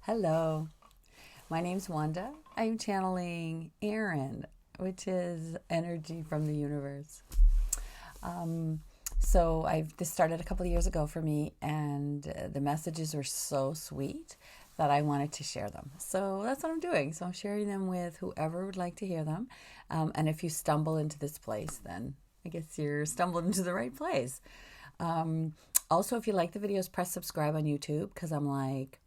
Hello, my name's Wanda. I'm channeling Aaron, which is energy from the universe. This started a couple of years ago for me, and the messages were so sweet that I wanted to share them. So that's what I'm doing. So I'm sharing them with whoever would like to hear them. And if you stumble into this place, then I guess you're stumbled into the right place. Also, if you like the videos, press subscribe on YouTube because I'm like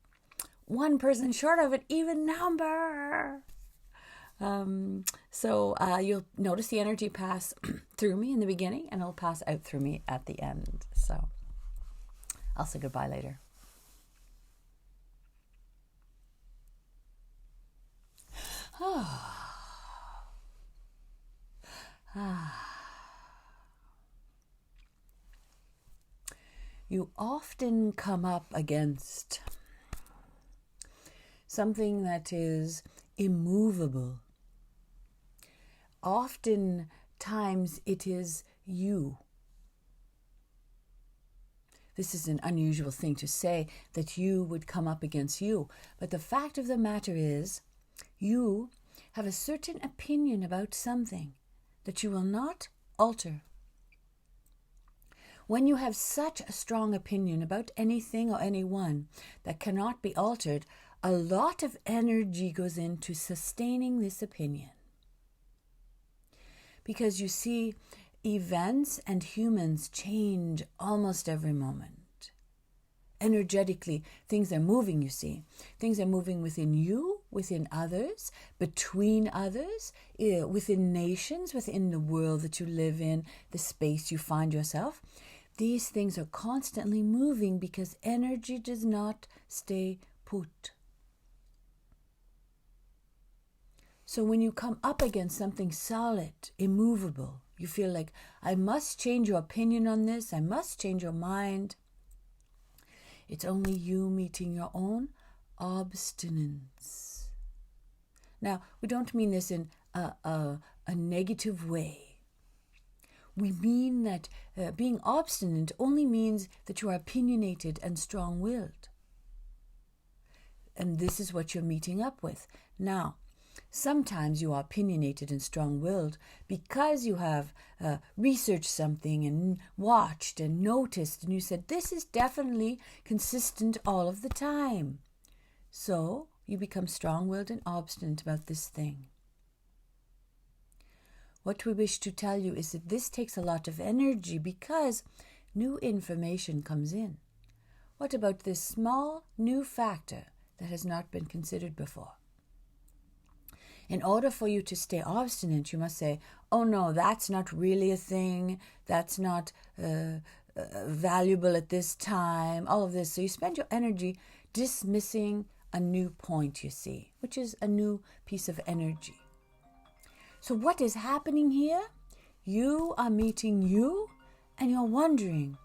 one person short of an even number. You'll notice the energy pass through me in the beginning and it'll pass out through me at the end. So I'll say goodbye later. You often come up against something that is immovable. Oftentimes it is you. This is an unusual thing to say, that you would come up against you. But the fact of the matter is, you have a certain opinion about something that you will not alter. When you have such a strong opinion about anything or anyone that cannot be altered, a lot of energy goes into sustaining this opinion. Because you see, events and humans change almost every moment. Energetically, things are moving, you see. Things are moving within you, within others, between others, within nations, within the world that you live in, the space you find yourself. These things are constantly moving because energy does not stay put. So when you come up against something solid, immovable, you feel like, I must change your opinion on this, I must change your mind. It's only you meeting your own obstinance. Now, we don't mean this in a negative way. We mean that being obstinate only means that you are opinionated and strong-willed. And this is what you're meeting up with. Now, sometimes you are opinionated and strong-willed because you have researched something and watched and noticed, and you said, this is definitely consistent all of the time. So you become strong-willed and obstinate about this thing. What we wish to tell you is that this takes a lot of energy because new information comes in. What about this small new factor that has not been considered before? In order for you to stay obstinate, you must say, oh no, that's not really a thing, that's not valuable at this time, all of this. So you spend your energy dismissing a new point, you see, which is a new piece of energy. So what is happening here? You are meeting you and you're wondering,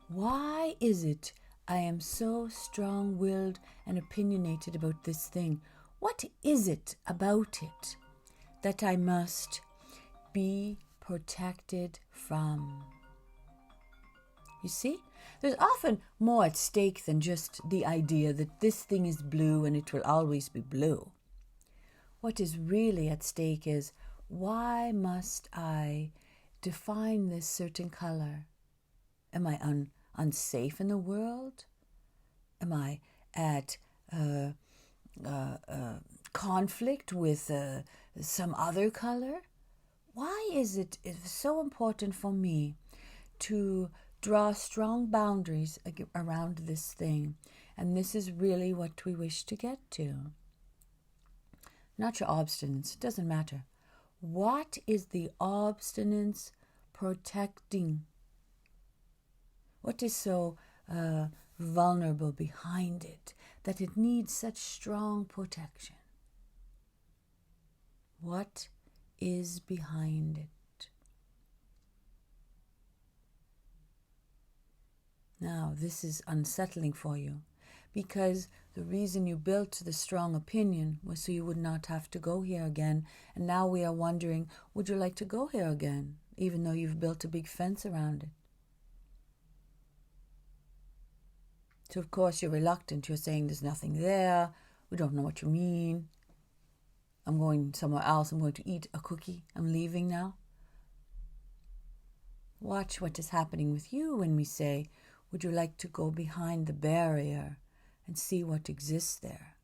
why is it I am so strong-willed and opinionated about this thing? What is it about it that I must be protected from? You see, there's often more at stake than just the idea that this thing is blue and it will always be blue. What is really at stake is, why must I define this certain color? Am I unsafe in the world? Am I at conflict with some other color? Why is it so important for me to draw strong boundaries around this thing? And this is really what we wish to get to. Not your obstinance, it doesn't matter. What is the obstinance protecting? What is so vulnerable behind it that it needs such strong protection? What is behind it? Now, this is unsettling for you because the reason you built the strong opinion was so you would not have to go here again. And now we are wondering, would you like to go here again, even though you've built a big fence around it? So, of course, you're reluctant. You're saying there's nothing there. We don't know what you mean. I'm going somewhere else. I'm going to eat a cookie. I'm leaving now. Watch what is happening with you when we say, would you like to go behind the barrier and see what exists there?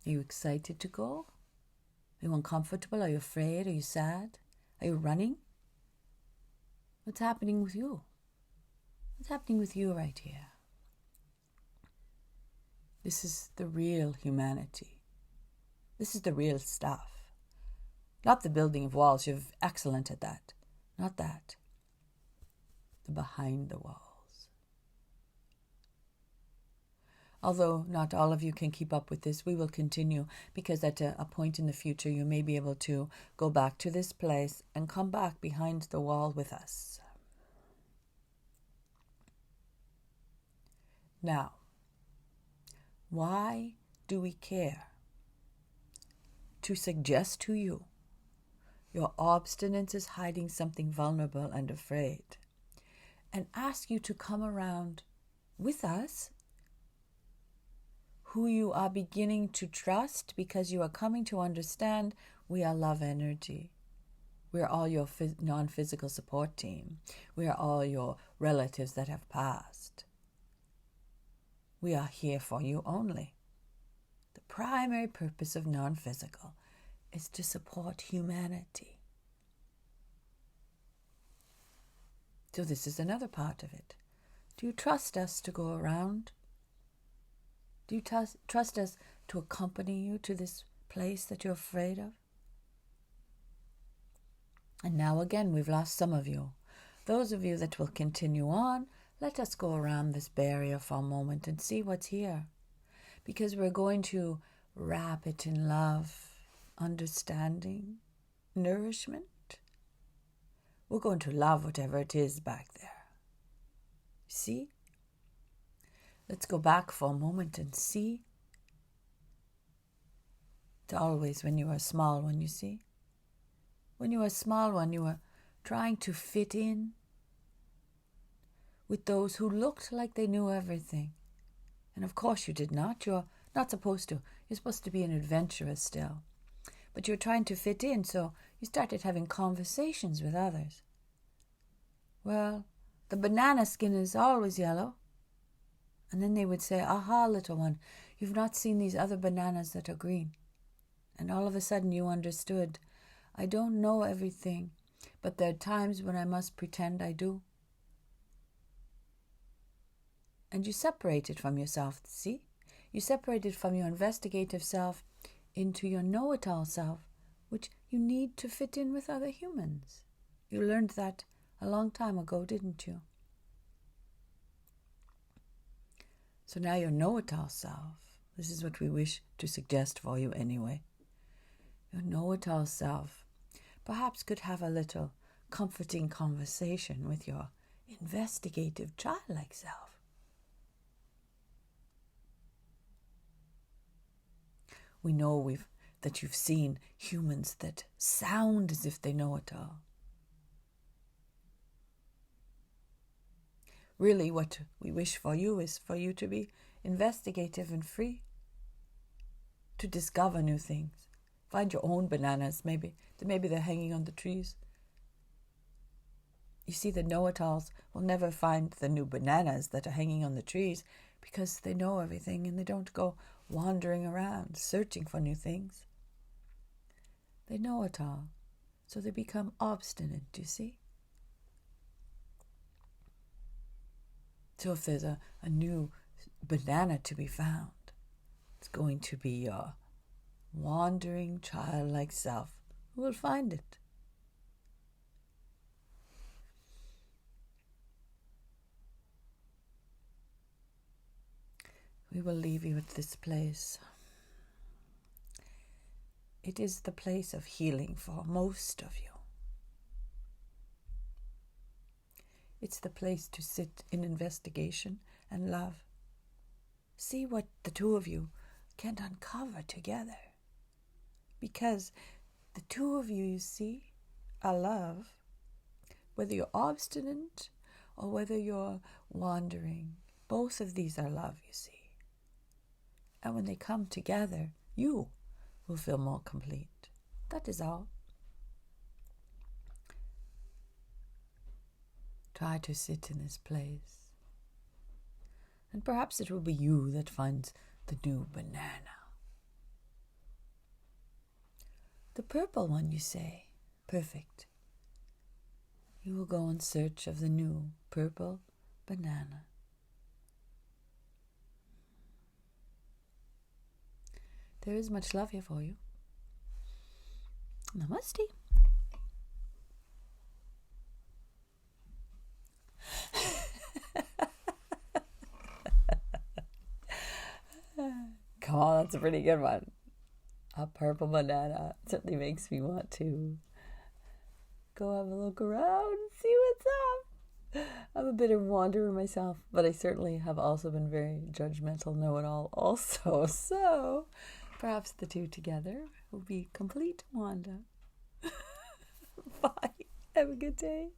Are you excited to go? Are you uncomfortable? Are you afraid? Are you sad? Are you running? What's happening with you? What's happening with you right here? This is the real humanity. This is the real stuff. Not the building of walls. You're excellent at that. Not that. The behind the walls. Although not all of you can keep up with this, we will continue, because at a point in the future you may be able to go back to this place and come back behind the wall with us. Now, why do we care? To suggest to you your obstinance is hiding something vulnerable and afraid, and ask you to come around with us, who you are beginning to trust, because you are coming to understand we are love energy. We are all your non-physical support team. We are all your relatives that have passed. We are here for you only. The primary purpose of non-physical is to support humanity. So this is another part of it. Do you trust us to go around? Do you trust us to accompany you to this place that you're afraid of? And now again, we've lost some of you. Those of you that will continue on, let us go around this barrier for a moment and see what's here. Because we're going to wrap it in love, understanding, nourishment. We're going to love whatever it is back there. See? Let's go back for a moment and see. It's always when you were a small one, you see. When you were a small one, you were trying to fit in with those who looked like they knew everything. And of course you did not. You're not supposed to. You're supposed to be an adventurer still. But you're trying to fit in, so you started having conversations with others. Well, the banana skin is always yellow. And then they would say, aha, little one, you've not seen these other bananas that are green. And all of a sudden you understood, I don't know everything, but there are times when I must pretend I do. And you separated from yourself, see? You separated from your investigative self into your know-it-all self, which you need to fit in with other humans. You learned that a long time ago, didn't you? So now your know-it-all self, this is what we wish to suggest for you anyway. Your know-it-all self perhaps could have a little comforting conversation with your investigative childlike self. We know that you've seen humans that sound as if they know it all. Really, what we wish for you is for you to be investigative and free, to discover new things. Find your own bananas, maybe they're hanging on the trees. You see, the know-it-alls will never find the new bananas that are hanging on the trees because they know everything and they don't go wandering around searching for new things. They know it all, so they become obstinate, you see? So if there's a new banana to be found, it's going to be your wandering childlike self who will find it. We will leave you at this place. It is the place of healing for most of you. It's the place to sit in investigation and love. See what the two of you can uncover together. Because the two of you, you see, are love. Whether you're obstinate or whether you're wandering, both of these are love, you see. And when they come together, you will feel more complete. That is all. Try to sit in this place. And perhaps it will be you that finds the new banana. The purple one, you say? Perfect. You will go in search of the new purple banana. There is much love here for you. Namaste. Come on, that's a pretty good one. A purple banana certainly makes me want to go have a look around, see what's up. I'm a bit of a wanderer myself, but I certainly have also been very judgmental know-it-all also. So perhaps the two together will be complete Wanda. Bye. Have a good day.